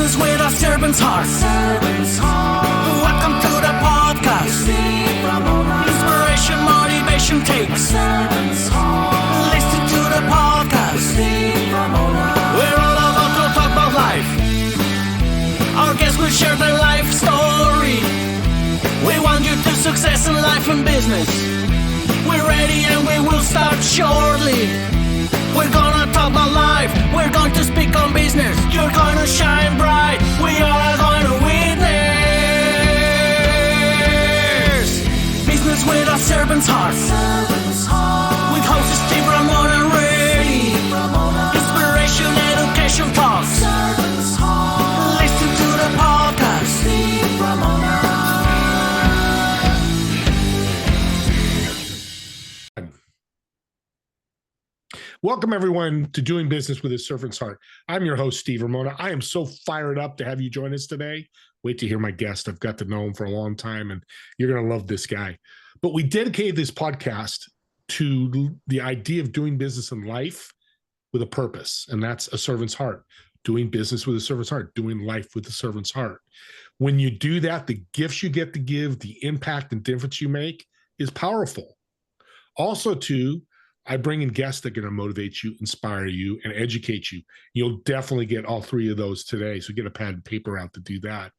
Business with a servant's heart. Welcome to the podcast. Inspiration, motivation takes. Listen to the podcast. We're all about to talk about life. Our guests will share their life story. We want you to success in life and business. We're ready and we will start shortly. We're gonna talk about life. We're going to speak on business. You're gonna shine bright. We are going to witness. Business with a servant's heart. With hosts Steve, Ramona, and Ray. Inspiration, education talks. Listen to the podcast. Steve, Ramona. Welcome, everyone, to Doing Business with a Servant's Heart. I'm your host, Steve Ramona. I am so fired up to have you join us today. Wait to hear my guest. I've got to know him for a long time, and you're going to love this guy. But we dedicated this podcast to the idea of doing business in life with a purpose, and that's a servant's heart. Doing business with a servant's heart, doing life with a servant's heart. When you do that, the gifts you get to give, the impact and difference you make is powerful. Also, too, I bring in guests that are going to motivate you, inspire you, and educate you. You'll definitely get all three of those today, so get a pad and paper out to do that.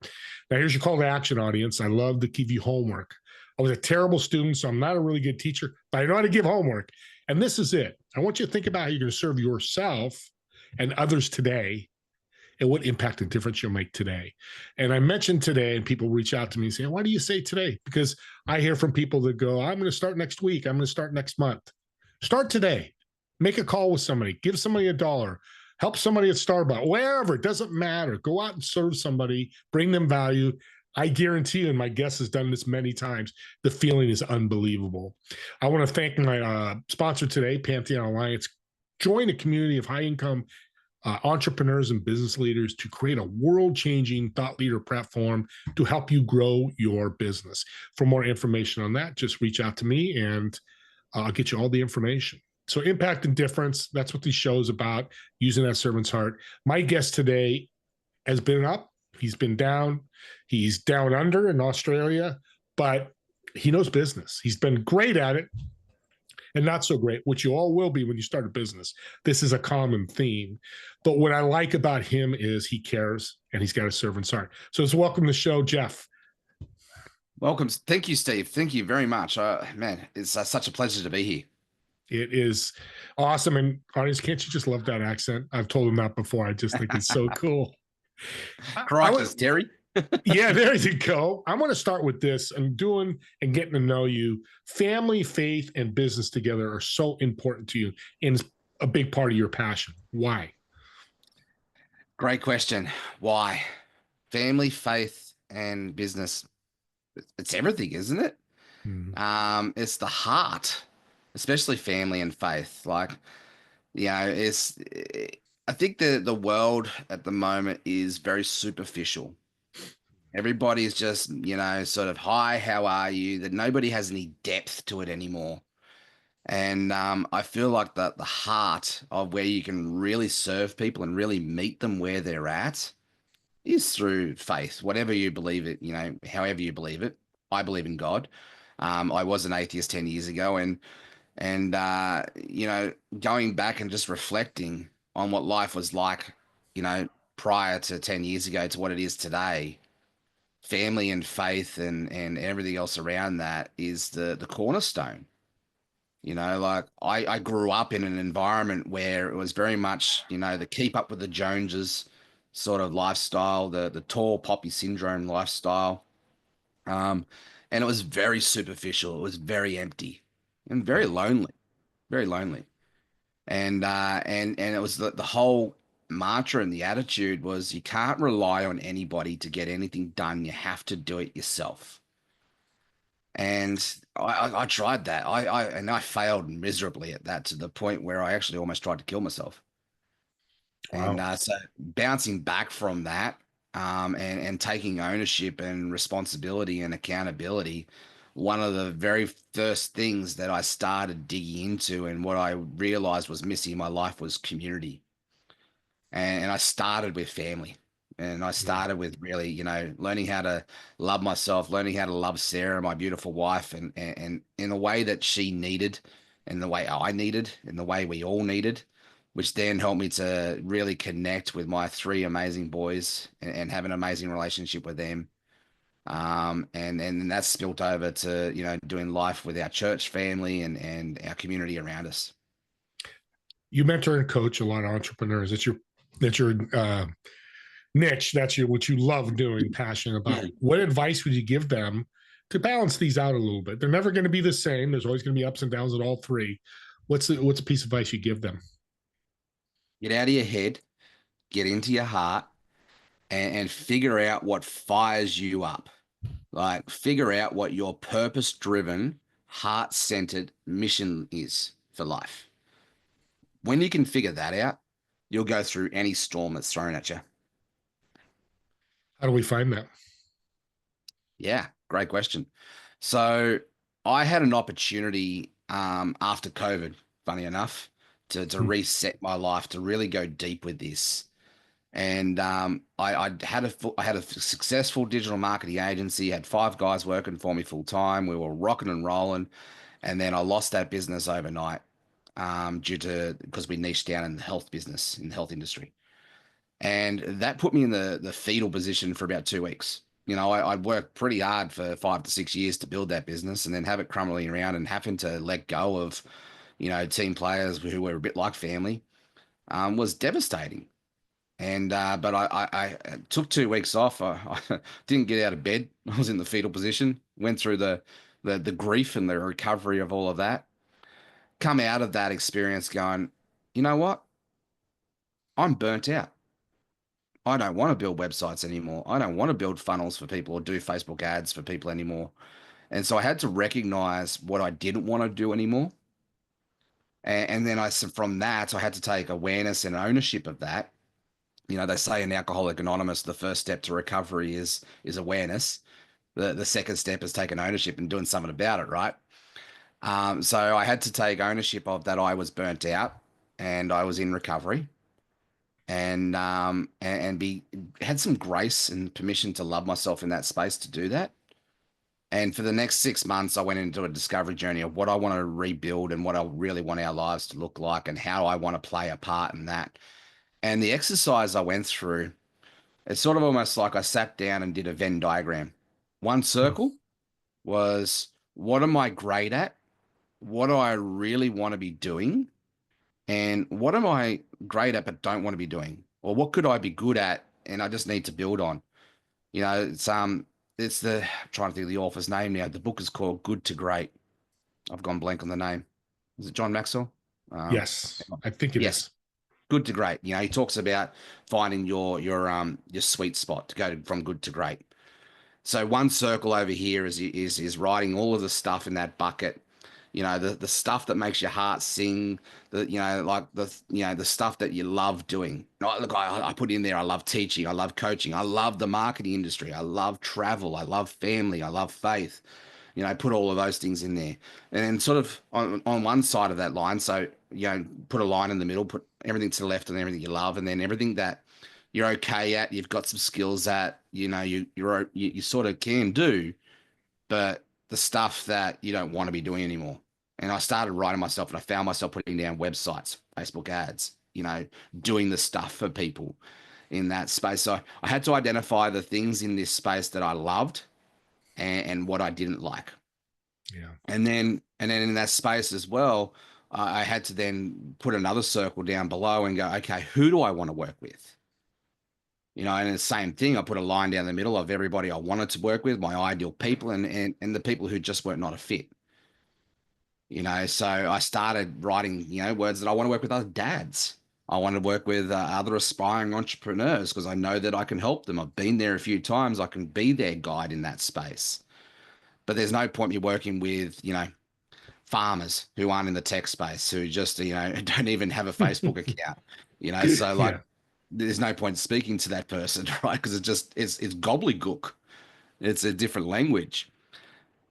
Now, here's your call to action, audience. I love to give you homework. I was a terrible student, so I'm not a really good teacher, but I know how to give homework. And this is it. I want you to think about how you're going to serve yourself and others today and what impact and difference you'll make today. And I mentioned today, and people reach out to me and say, why do you say today? Because I hear from people that go, I'm going to start next week. I'm going to start next month. Start today. Make a call with somebody. Give somebody $1. Help somebody at Starbucks. Wherever. It doesn't matter. Go out and serve somebody. Bring them value. I guarantee you, and my guest has done this many times, the feeling is unbelievable. I want to thank my sponsor today, Pantheon Alliance. Join a community of high-income entrepreneurs and business leaders to create a world-changing thought leader platform to help you grow your business. For more information on that, just reach out to me and I'll get you all the information. So impact and difference, that's what this show is about, using that servant's heart. My guest today has been up. He's been down. He's down under in Australia, but he knows business. He's been great at it and not so great, which you all will be when you start a business. This is a common theme. But what I like about him is he cares and he's got a servant's heart. So let's welcome to the show, Jeff. Welcome. Thank you, Steve. Thank you very much. Man, it's such a pleasure to be here. It is awesome. And audience, can't you just love that accent? I've told him that before. I just think it's so cool. Crikey, Terry. Yeah, there you go. I want to start with this. I'm doing and getting to know you. Family, faith, and business together are so important to you and it's a big part of your passion. Why? Great question. Why? Family, faith, and business. It's everything, isn't it? It's the heart, especially family and faith. Like, you know, I think the world at the moment is very superficial. Everybody's just, you know, sort of, hi, how are you? That nobody has any depth to it anymore. And I feel like the heart of where you can really serve people and really meet them where they're at is through faith, whatever you believe it, you know, however you believe it. I believe in God. I was an atheist 10 years ago, and you know, going back and just reflecting on what life was like, you know, prior to 10 years ago to what it is today, family and faith and everything else around that is the cornerstone. You know, like I grew up in an environment where it was very much, you know, the keep up with the Joneses sort of lifestyle, the tall poppy syndrome lifestyle. And it was very superficial. It was very empty and very lonely, very lonely. And it was the whole mantra and the attitude was you can't rely on anybody to get anything done. You have to do it yourself. And I tried that. I failed miserably at that, to the point where I actually almost tried to kill myself. Wow. And so bouncing back from that, and taking ownership and responsibility and accountability, one of the very first things that I started digging into and what I realized was missing in my life was community. And I started with family. And I Yeah. started with really, learning how to love myself, learning how to love Sarah, my beautiful wife, and in the way that she needed, and the way I needed, and the way we all needed, which then helped me to really connect with my three amazing boys and have an amazing relationship with them. And that's spilt over to, doing life with our church family and our community around us. You mentor and coach a lot of entrepreneurs. That's your niche. That's what you love doing, passionate about. What advice would you give them to balance these out a little bit? They're never going to be the same. There's always going to be ups and downs with all three. What's a piece of advice you give them? Get out of your head, get into your heart, and figure out what fires you up. Like, figure out what your purpose driven, heart centered mission is for life. When you can figure that out, you'll go through any storm that's thrown at you. How do we find that? Yeah, great question. So I had an opportunity after COVID, funny enough, to reset my life, to really go deep with this. And I had a successful digital marketing agency, had 5 guys working for me full time. We were rocking and rolling, and then I lost that business overnight because we niched down in the health business, in the health industry. And that put me in the fetal position for about 2 weeks. I worked pretty hard for 5 to 6 years to build that business, and then have it crumbling around and having to let go of, team players who were a bit like family, was devastating. And but I took 2 weeks off. I didn't get out of bed. I was in the fetal position. Went through the grief and the recovery of all of that. Come out of that experience going, you know what? I'm burnt out. I don't want to build websites anymore. I don't want to build funnels for people or do Facebook ads for people anymore. And so I had to recognize what I didn't want to do anymore. And then from that, I had to take awareness and ownership of that. They say in Alcoholic Anonymous, the first step to recovery is awareness. The second step is taking ownership and doing something about it, right? So I had to take ownership of that. I was burnt out and I was in recovery, and be had some grace and permission to love myself in that space to do that. And for the next 6 months, I went into a discovery journey of what I want to rebuild and what I really want our lives to look like and how I want to play a part in that. And the exercise I went through, it's sort of almost like I sat down and did a Venn diagram. One circle was, what am I great at? What do I really want to be doing? And what am I great at but don't want to be doing? Or what could I be good at and I just need to build on? It's I'm trying to think of the author's name now. The book is called Good to Great. I've gone blank on the name. Is it John Maxwell? Yes, I think it yes. is. Good to great. He talks about finding your sweet spot to go from good to great. So one circle over here is writing all of the stuff in that bucket. The stuff that makes your heart sing. The stuff that you love doing. Look, I put in there. I love teaching. I love coaching. I love the marketing industry. I love travel. I love family. I love faith. Put all of those things in there. And then sort of on one side of that line, so, put a line in the middle, put everything to the left and everything you love, and then everything that you're okay at, you've got some skills at, you sort of can do, but the stuff that you don't want to be doing anymore. And I started writing myself, and I found myself putting down websites, Facebook ads, doing the stuff for people in that space. So I had to identify the things in this space that I loved and what I didn't like. Yeah. And then in that space as well, I had to then put another circle down below and go, okay, who do I want to work with? And the same thing, I put a line down the middle of everybody I wanted to work with, my ideal people, and the people who just were not a fit. So I started writing, words that I want to work with other dads. I want to work with other aspiring entrepreneurs because I know that I can help them. I've been there a few times. I can be their guide in that space. But there's no point me working with, farmers who aren't in the tech space, who just, don't even have a Facebook account, so like, Yeah. there's no point speaking to that person, right? Because it's gobbledygook. It's a different language.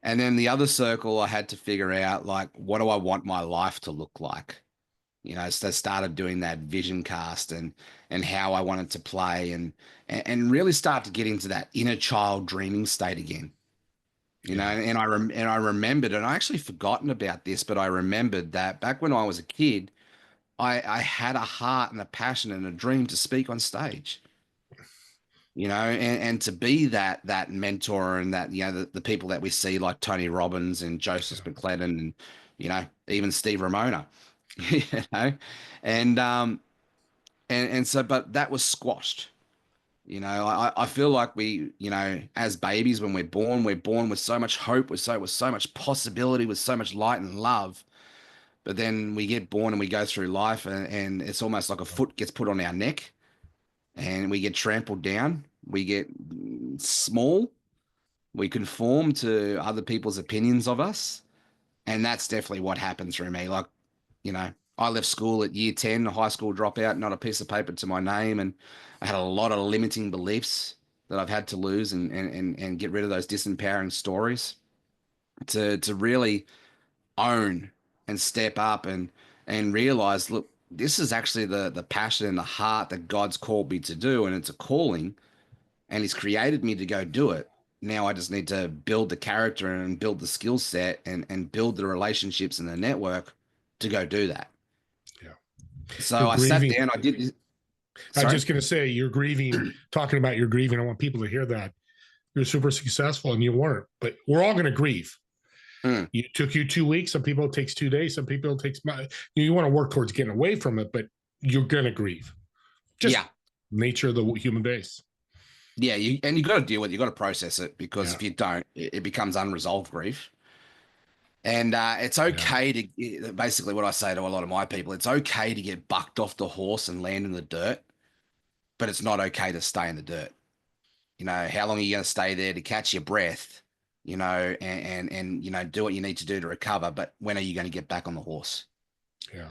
And then the other circle, I had to figure out, like, what do I want my life to look like? So I started doing that vision cast and how I wanted to play and really start to get into that inner child dreaming state again. And I remembered, and I actually forgotten about this, but I remembered that back when I was a kid, I had a heart and a passion and a dream to speak on stage. And to be that mentor and that, the people that we see like Tony Robbins and Joseph McClellan and, even Steve Ramona, you know, and, um, and so, but that was squashed. I feel like we, as babies, when we're born with so much hope, with so much possibility, with so much light and love. But then we get born and we go through life and it's almost like a foot gets put on our neck and we get trampled down. We get small. We conform to other people's opinions of us. And that's definitely what happened through me. Like, I left school at year 10, a high school dropout, not a piece of paper to my name. And I had a lot of limiting beliefs that I've had to lose and get rid of those disempowering stories to really own and step up and realize, look, this is actually the passion and the heart that God's called me to do. And it's a calling and he's created me to go do it. Now I just need to build the character and build the skill set and build the relationships and the network to go do that. Yeah. So You're I grieving. sat down, I did. I'm just going to say you're grieving, talking about your grieving. I want people to hear that you're super successful and you weren't, but we're all going to grieve. It took you 2 weeks. Some people it takes 2 days. Some people it takes, you want to work towards getting away from it, but you're going to grieve. Just nature of the human base. Yeah. You got to deal with it. You got to process it because if you don't, it becomes unresolved grief. And it's okay to, basically what I say to a lot of my people, it's okay to get bucked off the horse and land in the dirt, but it's not okay to stay in the dirt. How long are you going to stay there to catch your breath, and do what you need to do to recover, but when are you going to get back on the horse? Yeah.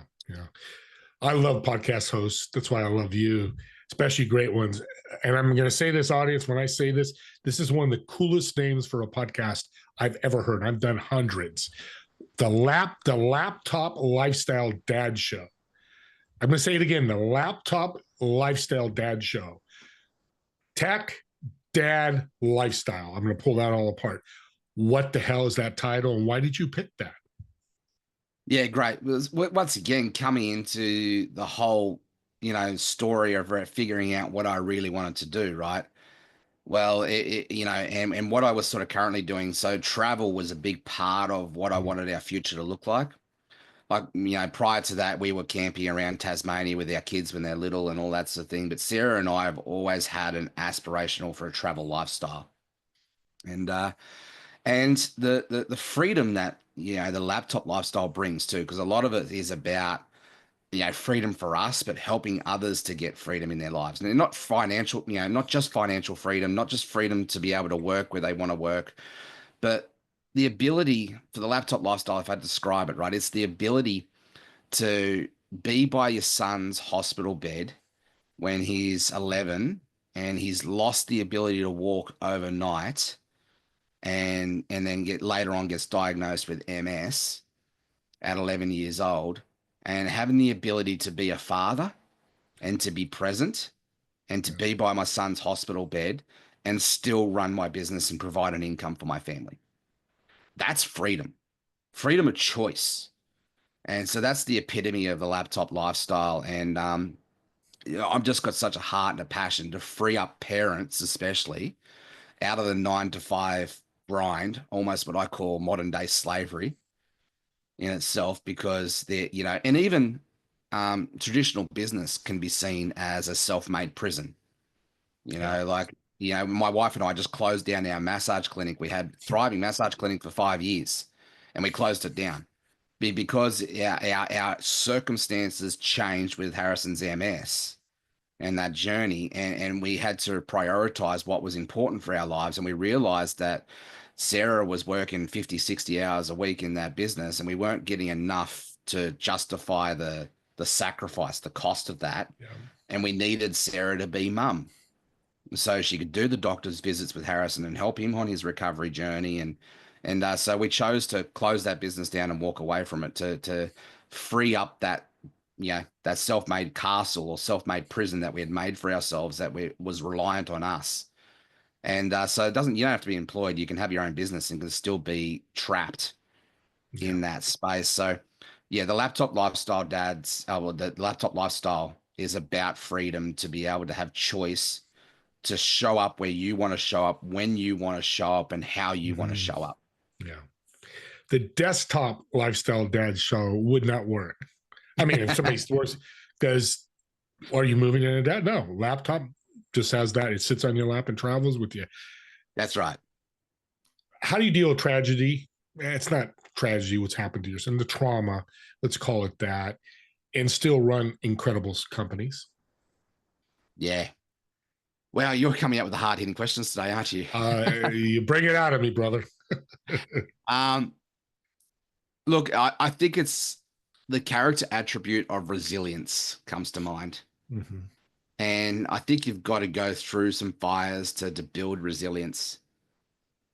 I love podcast hosts. That's why I love you, especially great ones. And I'm going to say this, audience, when I say this, this is one of the coolest names for a podcast I've ever heard. I've done hundreds. The Laptop Lifestyle Dad Show. I'm going to say it again. The Laptop Lifestyle Dad Show. Tech, dad, lifestyle. I'm going to pull that all apart. What the hell is that title and why did you pick that? Yeah, great. It was, once again, coming into the whole, story of figuring out what I really wanted to do, right? Well, and what I was sort of currently doing. So travel was a big part of what I wanted our future to look like. Like, prior to that, we were camping around Tasmania with our kids when they're little and all that sort of thing. But Sarah and I have always had an aspirational for a travel lifestyle. And the freedom that, the laptop lifestyle brings too, because a lot of it is about, freedom for us, but helping others to get freedom in their lives. And not financial, not just financial freedom, not just freedom to be able to work where they want to work, but the ability for the laptop lifestyle, if I describe it right, it's the ability to be by your son's hospital bed when he's 11 and he's lost the ability to walk overnight and then gets diagnosed with MS at 11 years old, and having the ability to be a father and to be present and to be by my son's hospital bed and still run my business and provide an income for my family. That's freedom of choice. And so that's the epitome of the laptop lifestyle. And, I've just got such a heart and a passion to free up parents, especially out of the 9 to 5 grind, almost what I call modern day slavery in itself, because and even traditional business can be seen as a self-made prison. My wife and I just closed down our massage clinic. We had thriving massage clinic for 5 years and we closed it down because our circumstances changed with Harrison's MS and that journey. And we had to prioritize what was important for our lives. And we realized that Sarah was working 50, 60 hours a week in that business, and we weren't getting enough to justify the sacrifice, the cost of that. Yeah. And we needed Sarah to be mum so she could do the doctor's visits with Harrison and help him on his recovery journey. And so we chose to close that business down and walk away from it to free up that that self-made castle or self-made prison that we had made for ourselves that was reliant on us. And so you don't have to be employed. You can have your own business and can still be trapped in that space. So yeah, the laptop lifestyle, the laptop lifestyle is about freedom to be able to have choice, to show up where you want to show up, when you want to show up, and how you want to show up. Yeah. The desktop lifestyle dad show would not work. I mean, if somebody stores, are you moving in a dad? No, laptop just has that. It sits on your lap and travels with you. That's right. How do you deal with tragedy? It's not tragedy, what's happened to your son, the trauma, let's call it that, and still run incredible companies? Yeah. Well, you're coming up with the hard-hitting questions today, aren't you? You bring it out of me, brother. Look, I think it's the character attribute of resilience comes to mind. Mm-hmm. And I think you've got to go through some fires to build resilience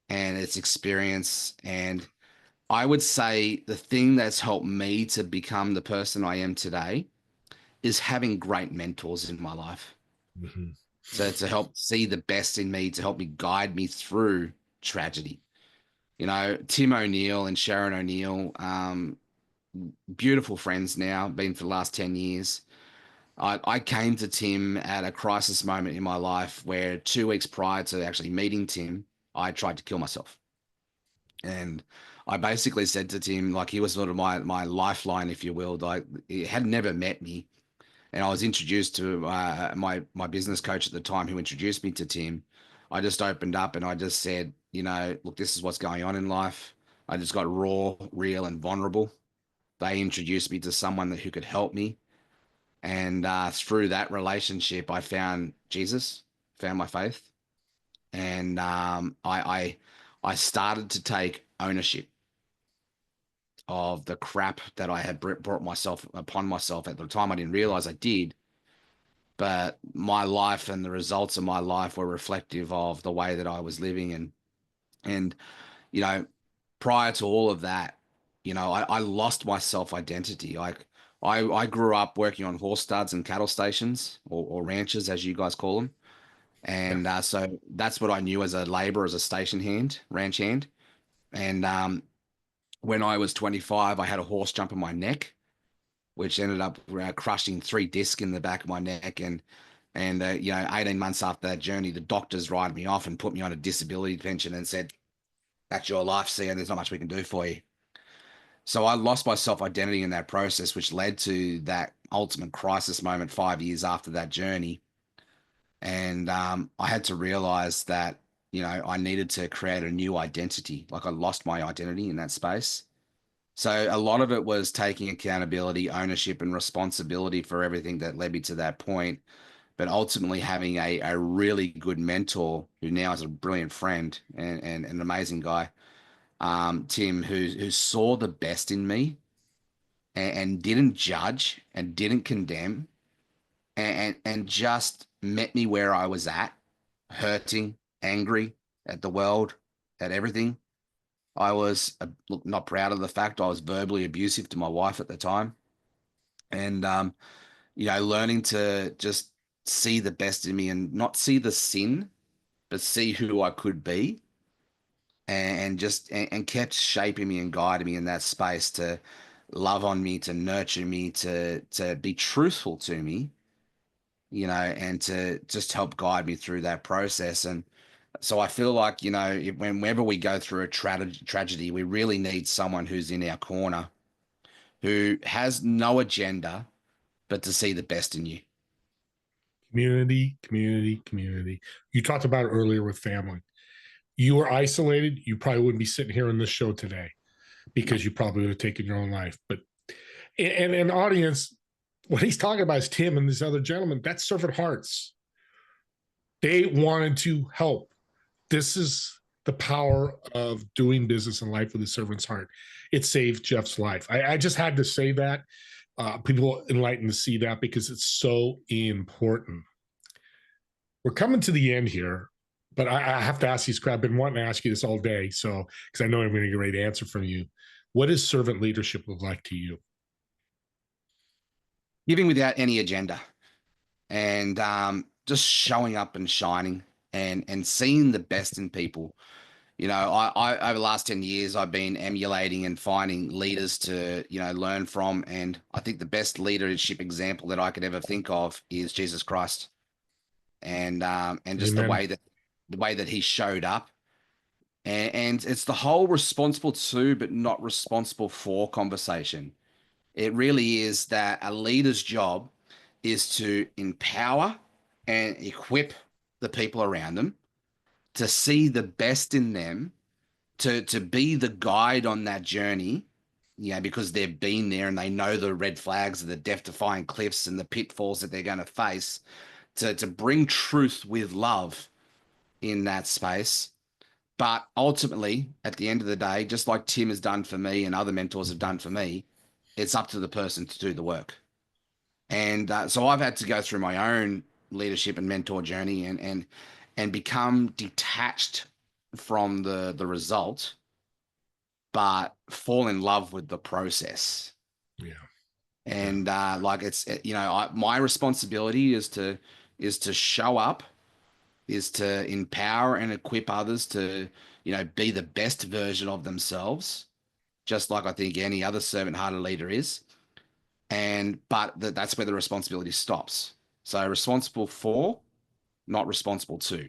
and its experience. And I would say the thing that's helped me to become the person I am today is having great mentors in my life. Mm-hmm. So to help see the best in me, to help me guide me through tragedy. Tim O'Neill and Sharon O'Neill, beautiful friends now, been for the last 10 years. I came to Tim at a crisis moment in my life where 2 weeks prior to actually meeting Tim, I tried to kill myself. And I basically said to Tim, like, he was sort of my lifeline, if you will. Like, he had never met me. And I was introduced to my business coach at the time who introduced me to Tim. I just opened up and I just said, look, this is what's going on in life. I just got raw, real, and vulnerable. They introduced me to someone who could help me. And through that relationship, I found Jesus, found my faith. And I started to take ownership of the crap that I had brought myself upon myself. At the time, I didn't realize I did. But my life and the results of my life were reflective of the way that I was living. And prior to all of that, I lost my self-identity. Like I grew up working on horse studs and cattle stations or ranches, as you guys call them. And so that's what I knew as a laborer, as a station hand, ranch hand. And when I was 25, I had a horse jump on my neck, which ended up crushing 3 discs in the back of my neck. And 18 months after that journey, the doctors write me off and put me on a disability pension and said, that's your life, Sia. There's not much we can do for you. So I lost my self-identity in that process, which led to that ultimate crisis moment 5 years after that journey. And I had to realize that, I needed to create a new identity. Like I lost my identity in that space. So a lot of it was taking accountability, ownership, and responsibility for everything that led me to that point. But ultimately having a really good mentor who now is a brilliant friend and an amazing guy, Tim, who saw the best in me and didn't judge and didn't condemn and just met me where I was at, hurting, angry at the world, at everything. I was not proud of the fact I was verbally abusive to my wife at the time. And, learning to just see the best in me and not see the sin, but see who I could be and kept shaping me and guiding me in that space to love on me, to nurture me, to be truthful to me, and to just help guide me through that process. And so I feel like, whenever we go through a tragedy, we really need someone who's in our corner, who has no agenda, but to see the best in you. Community, community, community. You talked about it earlier with family. You were isolated, you probably wouldn't be sitting here on this show today because you probably would have taken your own life. But and an audience, what he's talking about is Tim and this other gentleman. That's Servant Hearts. They wanted to help. This is the power of doing business in life with a servant's heart. It saved Jeff's life. I just had to say that. People enlightened to see that because it's so important. We're coming to the end here, but I have to ask you, Scott. I've been wanting to ask you this all day, so because I know I'm going to get a great answer from you. What does servant leadership look like to you? giving without any agenda, and just showing up and shining, and seeing the best in people. I over the last 10 years, I've been emulating and finding leaders to, learn from. And I think the best leadership example that I could ever think of is Jesus Christ. And just Amen. the way that he showed up. And it's the whole responsible to, but not responsible for conversation. It really is that a leader's job is to empower and equip the people around them to see the best in them, to be the guide on that journey, because they've been there and they know the red flags and the death-defying cliffs and the pitfalls that they're going to face, to bring truth with love in that space. But ultimately, at the end of the day, just like Tim has done for me and other mentors have done for me, it's up to the person to do the work. And so I've had to go through my own leadership and mentor journey, and become detached from the result, but fall in love with the process. Yeah. And like it's my responsibility is to show up, is to empower and equip others to be the best version of themselves, just like I think any other servant-hearted leader is. But that's where the responsibility stops. So responsible for, not responsible to.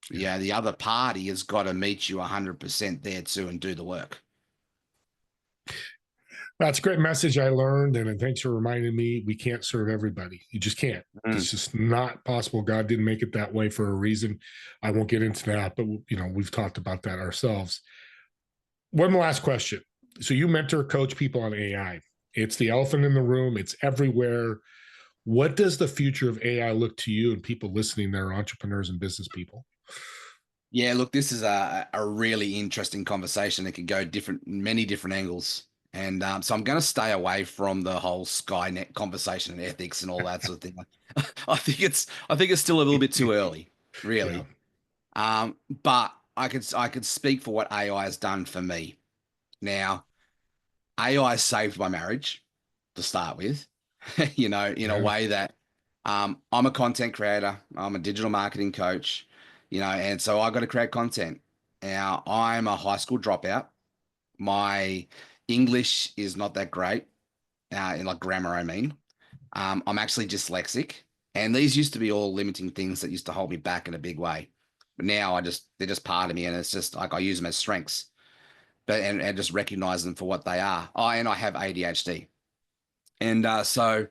Yeah, the other party has got to meet you 100% there too and do the work. That's a great message I learned. And thanks for reminding me we can't serve everybody. You just can't. It's just not possible. God didn't make it that way for a reason. I won't get into that, but we've talked about that ourselves. One last question. So you mentor, coach people on AI. It's the elephant in the room. It's everywhere. What does the future of AI look to you and people listening that are entrepreneurs and business people? Yeah, look, this is a really interesting conversation. It could go many different angles. And so I'm going to stay away from the whole Skynet conversation and ethics and all that sort of thing. I think it's still a little bit too early, really. Yeah. But I could speak for what AI has done for me. Now, AI saved my marriage to start with, in a way that I'm a content creator, I'm a digital marketing coach, and so I got to create content. Now, I'm a high school dropout. My English is not that great, in like grammar, I mean. I'm actually dyslexic, and these used to be all limiting things that used to hold me back in a big way. But now they're just part of me, and it's just like I use them as strengths, but and just recognize them for what they are. And I have ADHD. And so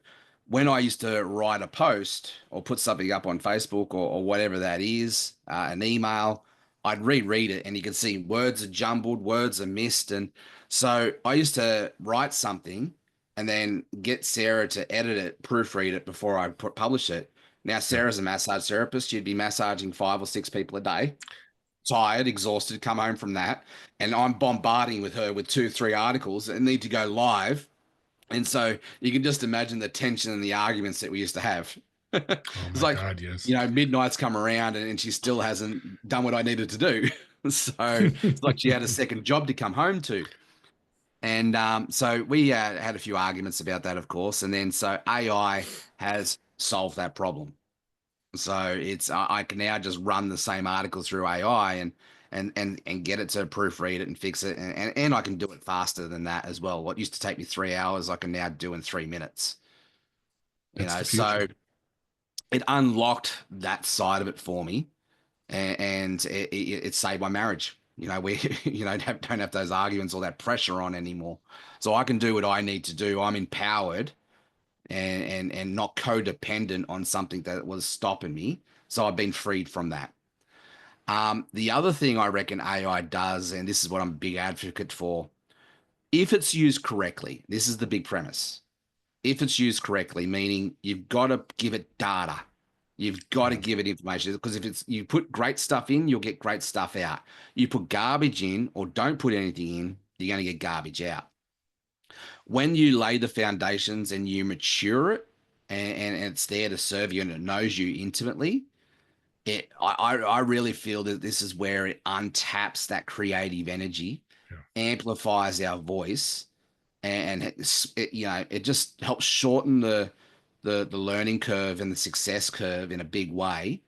when I used to write a post or put something up on Facebook or whatever that is, an email, I'd reread it and you can see words are jumbled, words are missed. And so I used to write something and then get Sarah to edit it, proofread it before I publish it. Now, Sarah's a massage therapist. She'd be massaging 5 or 6 people a day, tired, exhausted, come home from that. And I'm bombarding with her with 2, 3 articles that need to go live. And so you can just imagine the tension and the arguments that we used to have. Oh It's my like, God, yes. midnight's come around and she still hasn't done what I needed to do. So it's like she had a second job to come home to. And so we had a few arguments about that, of course. And then so AI has solved that problem. So it's I can now just run the same article through AI and get it to proofread it and fix it, and I can do it faster than that as well. What used to take me 3 hours, I can now do in 3 minutes. That's the So future. it unlocked that side of it for me, and it saved my marriage. We don't have those arguments or that pressure on anymore. So I can do what I need to do. I'm empowered and not codependent on something that was stopping me. So I've been freed from that. The other thing I reckon AI does, and this is what I'm a big advocate for, if it's used correctly, this is the big premise. If it's used correctly, meaning you've got to give it data, you've got to give it information, because if you put great stuff in, you'll get great stuff out. You put garbage in or don't put anything in, you're going to get garbage out. When you lay the foundations and you mature it, and it's there to serve you and it knows you intimately, I really feel that this is where it untaps that creative energy, amplifies our voice, and it just helps shorten the learning curve and the success curve in a big way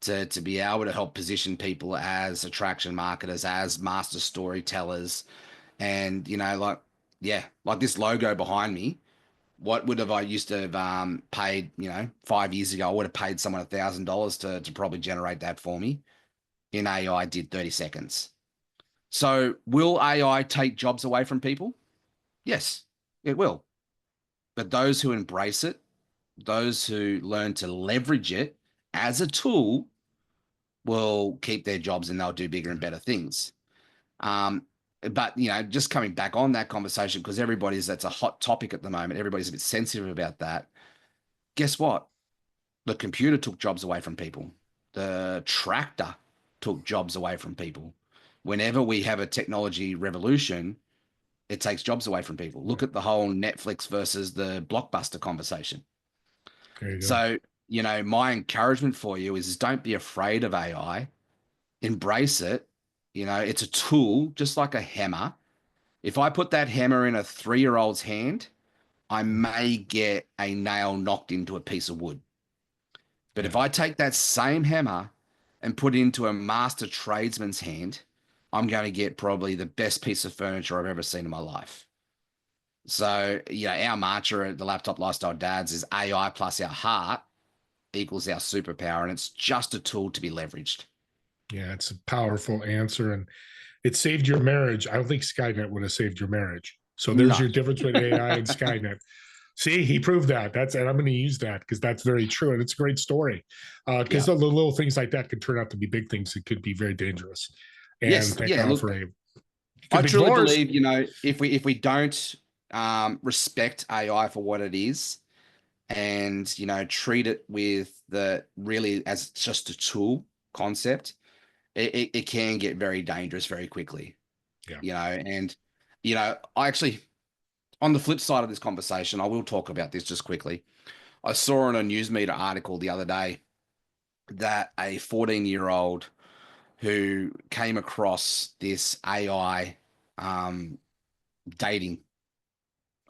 to be able to help position people as attraction marketers, as master storytellers. And, like this logo behind me, what would have I used to have paid, 5 years ago? I would have paid someone $1,000 to probably generate that for me. In AI, did 30 seconds. So will AI take jobs away from people? Yes, it will. But those who embrace it, those who learn to leverage it as a tool will keep their jobs and they'll do bigger and better things. But just coming back on that conversation, because that's a hot topic at the moment. Everybody's a bit sensitive about that. Guess what? The computer took jobs away from people. The tractor took jobs away from people. Whenever we have a technology revolution, it takes jobs away from people. Look at the whole Netflix versus the Blockbuster conversation. There you go. So, my encouragement for you is don't be afraid of AI. Embrace it. It's a tool, just like a hammer. If I put that hammer in a 3-year-old's hand, I may get a nail knocked into a piece of wood. But if I take that same hammer and put it into a master tradesman's hand, I'm going to get probably the best piece of furniture I've ever seen in my life. So, our mantra at the Laptop Lifestyle Dads is AI plus our heart equals our superpower, and it's just a tool to be leveraged. Yeah, it's a powerful answer, and it saved your marriage. I don't think Skynet would have saved your marriage. So there's your difference with AI and Skynet. See, he proved that. And I'm going to use that because that's very true, and it's a great story. Because the little things like that can turn out to be big things. It could be very dangerous. And thank God for Abe. I truly believe, if we don't respect AI for what it is, and treat it with really as just a tool concept, it can get very dangerous very quickly. And I actually, on the flip side of this conversation, I will talk about this just quickly. I saw in a Newsmeter article the other day that a 14-year-old who came across this AI dating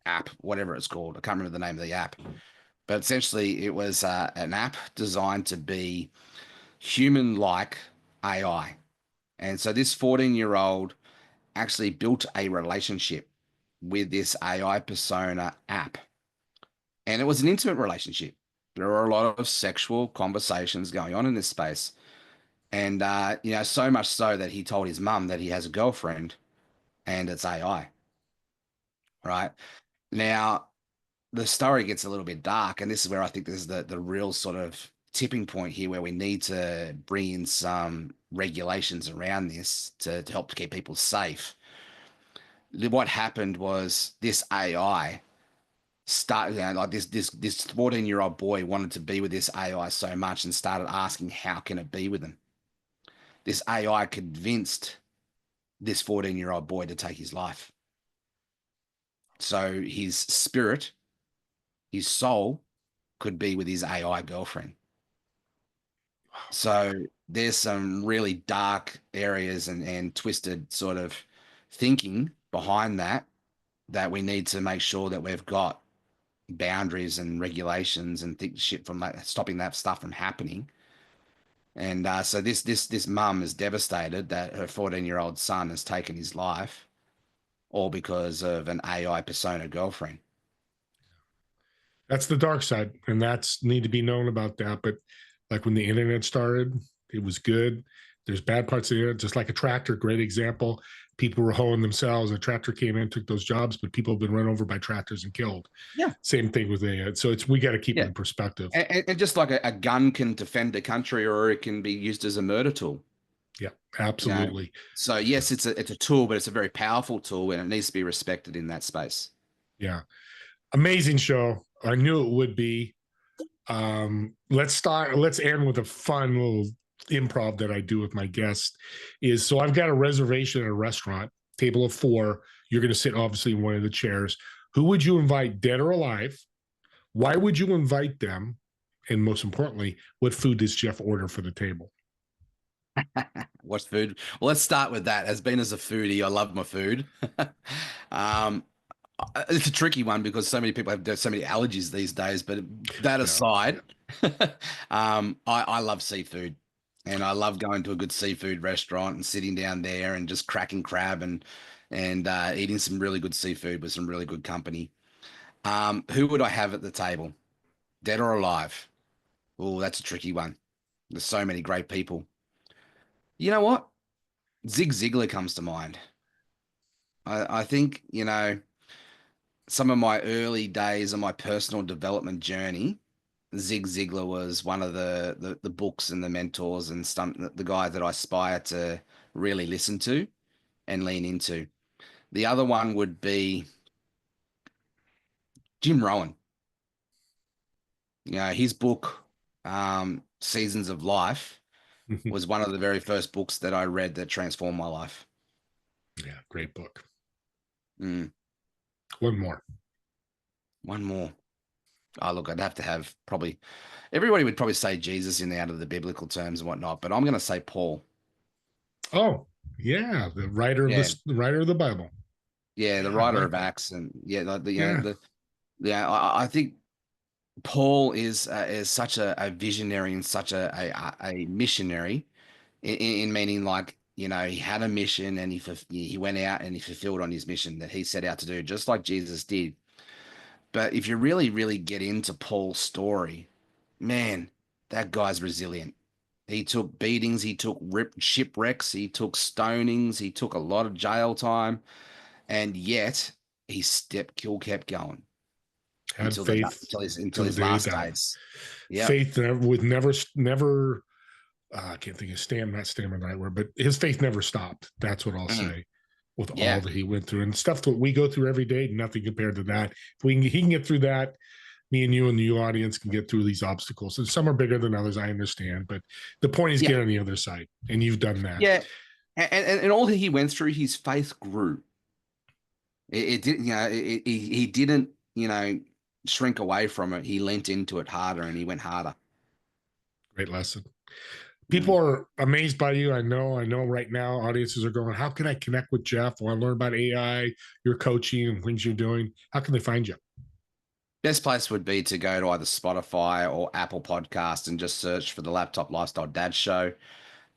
app, whatever it's called. I can't remember the name of the app. But essentially, it was an app designed to be human-like AI. And so this 14-year-old actually built a relationship with this AI persona app. And it was an intimate relationship. There were a lot of sexual conversations going on in this space. And, so much so that he told his mum that he has a girlfriend and it's AI. Right? Now, the story gets a little bit dark, and this is where I think this is the real sort of tipping point here, where we need to bring in some regulations around this to help keep people safe. What happened was this AI started, like this 14-year-old boy wanted to be with this AI so much and started asking, how can it be with him? This AI convinced this 14-year-old boy to take his life. So his spirit, his soul, could be with his AI girlfriend. So there's some really dark areas and twisted sort of thinking behind that we need to make sure that we've got boundaries and regulations and shit from that, stopping that stuff from happening. And so this mum is devastated that her 14-year-old son has taken his life, all because of an AI persona girlfriend. That's the dark side, and that's need to be known about that. But like when the internet started, it was good. There's bad parts of the internet, just like a tractor, great example. People were hoeing themselves. A tractor came in, took those jobs, but people have been run over by tractors and killed. Yeah. Same thing with AI. So we got to keep it in perspective. And just like a gun can defend a country, or it can be used as a murder tool. Yeah, absolutely. So yes, it's a tool, but it's a very powerful tool, and it needs to be respected in that space. Yeah. Amazing show. I knew it would be. Let's end with a fun little improv that I do with my guests. So I've got a reservation at a restaurant, table of 4. You're going to sit obviously in one of the chairs. Who would you invite, dead or alive? Why would you invite them? And most importantly, what food does Jeff order for the table? What's food? Well, let's start with that. As a foodie, I love my food. It's a tricky one because so many people have so many allergies these days. But that aside, I love seafood, and I love going to a good seafood restaurant and sitting down there and just cracking crab and eating some really good seafood with some really good company. Who would I have at the table, dead or alive? Oh, that's a tricky one. There's so many great people. You know what? Zig Ziglar comes to mind. I think, some of my early days of my personal development journey, Zig Ziglar was one of the books and the mentors and some the guy that I aspire to really listen to and lean into. The other one would be Jim Rohn. His book, Seasons of Life, was one of the very first books that I read that transformed my life. Yeah, great book. Mm. One more. Oh, look, I'd have to have probably everybody would probably say Jesus in the out of the biblical terms and whatnot, but I'm going to say Paul. Oh, yeah, the writer of the writer of the Bible. Yeah, the writer of Acts, and I think Paul is such a visionary and such a missionary in meaning like he had a mission and he went out and he fulfilled on his mission that he set out to do, just like Jesus did. But if you really, really get into Paul's story, man, that guy's resilient. He took beatings, he took shipwrecks, he took stonings, he took a lot of jail time, and yet he kept going Had until faith until his last days. Yeah, faith with never. I can't think of not stammer the right word, but his faith never stopped. That's what I'll say. With all that he went through and stuff that we go through every day, nothing compared to that. If he can get through that, me and you and the audience can get through these obstacles. And some are bigger than others, I understand. But the point is, get on the other side, and you've done that. Yeah, and all that he went through, his faith grew. It didn't, he didn't, shrink away from it. He leant into it harder, and he went harder. Great lesson. People are amazed by you. I know right now audiences are going, how can I connect with Jeff? I want to learn about AI, your coaching and things you're doing. How can they find you? Best place would be to go to either Spotify or Apple Podcast and just search for the Laptop Lifestyle Dad Show.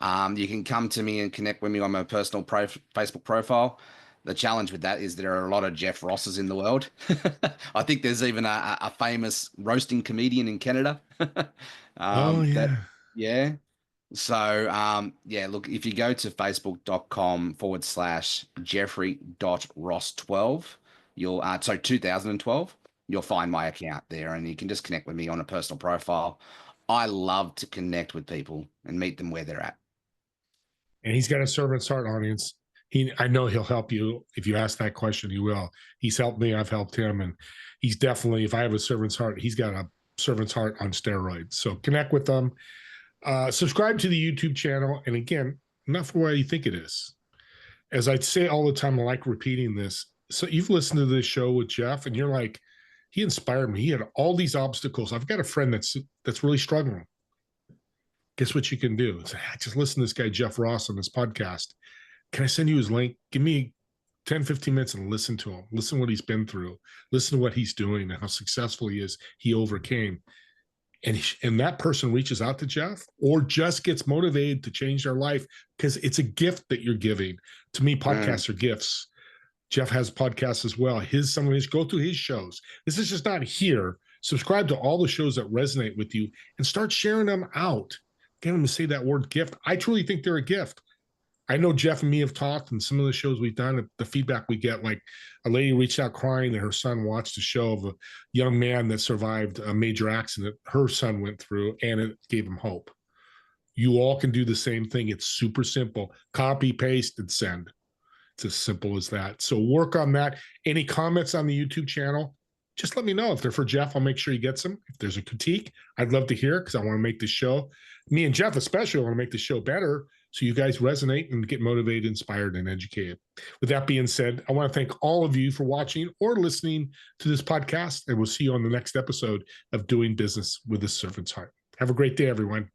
You can come to me and connect with me on my personal Facebook profile. The challenge with that is there are a lot of Jeff Rosses in the world. I think there's even a famous roasting comedian in Canada. Yeah. So, look, if you go to facebook.com/Jeffrey.Ross12, 2012, you'll find my account there and you can just connect with me on a personal profile. I love to connect with people and meet them where they're at. And he's got a servant's heart, audience. I know he'll help you. If you ask that question, he will. He's helped me. I've helped him. And he's definitely, if I have a servant's heart, he's got a servant's heart on steroids. So connect with them. Subscribe to the YouTube channel. And again, not for what you think it is. As I say all the time, I like repeating this. So you've listened to this show with Jeff and you're like, he inspired me. He had all these obstacles. I've got a friend that's really struggling. Guess what you can do? Just listen to this guy, Jeff Ross, on this podcast. Can I send you his link? Give me 10, 15 minutes and listen to him. Listen to what he's been through. Listen to what he's doing and how successful he is. He overcame. And that person reaches out to Jeff or just gets motivated to change their life because it's a gift that you're giving. To me, podcasts are gifts. Jeff has podcasts as well. Go through his shows. This is just not here. Subscribe to all the shows that resonate with you and start sharing them out. Get them to say that word gift. I truly think they're a gift. I know Jeff and me have talked and some of the shows we've done, the feedback we get, like a lady reached out crying that her son watched a show of a young man that survived a major accident her son went through, and it gave him hope. You all can do the same thing. It's super simple. Copy, paste, and send. It's as simple as that. So work on that. Any comments on the YouTube channel, just let me know. If they're for Jeff, I'll make sure he gets them. If there's a critique, I'd love to hear it because I want to make this show, me and Jeff especially, want to make the show better so you guys resonate and get motivated, inspired, and educated. With that being said, I want to thank all of you for watching or listening to this podcast, and we'll see you on the next episode of Doing Business with a Servant's Heart. Have a great day, everyone.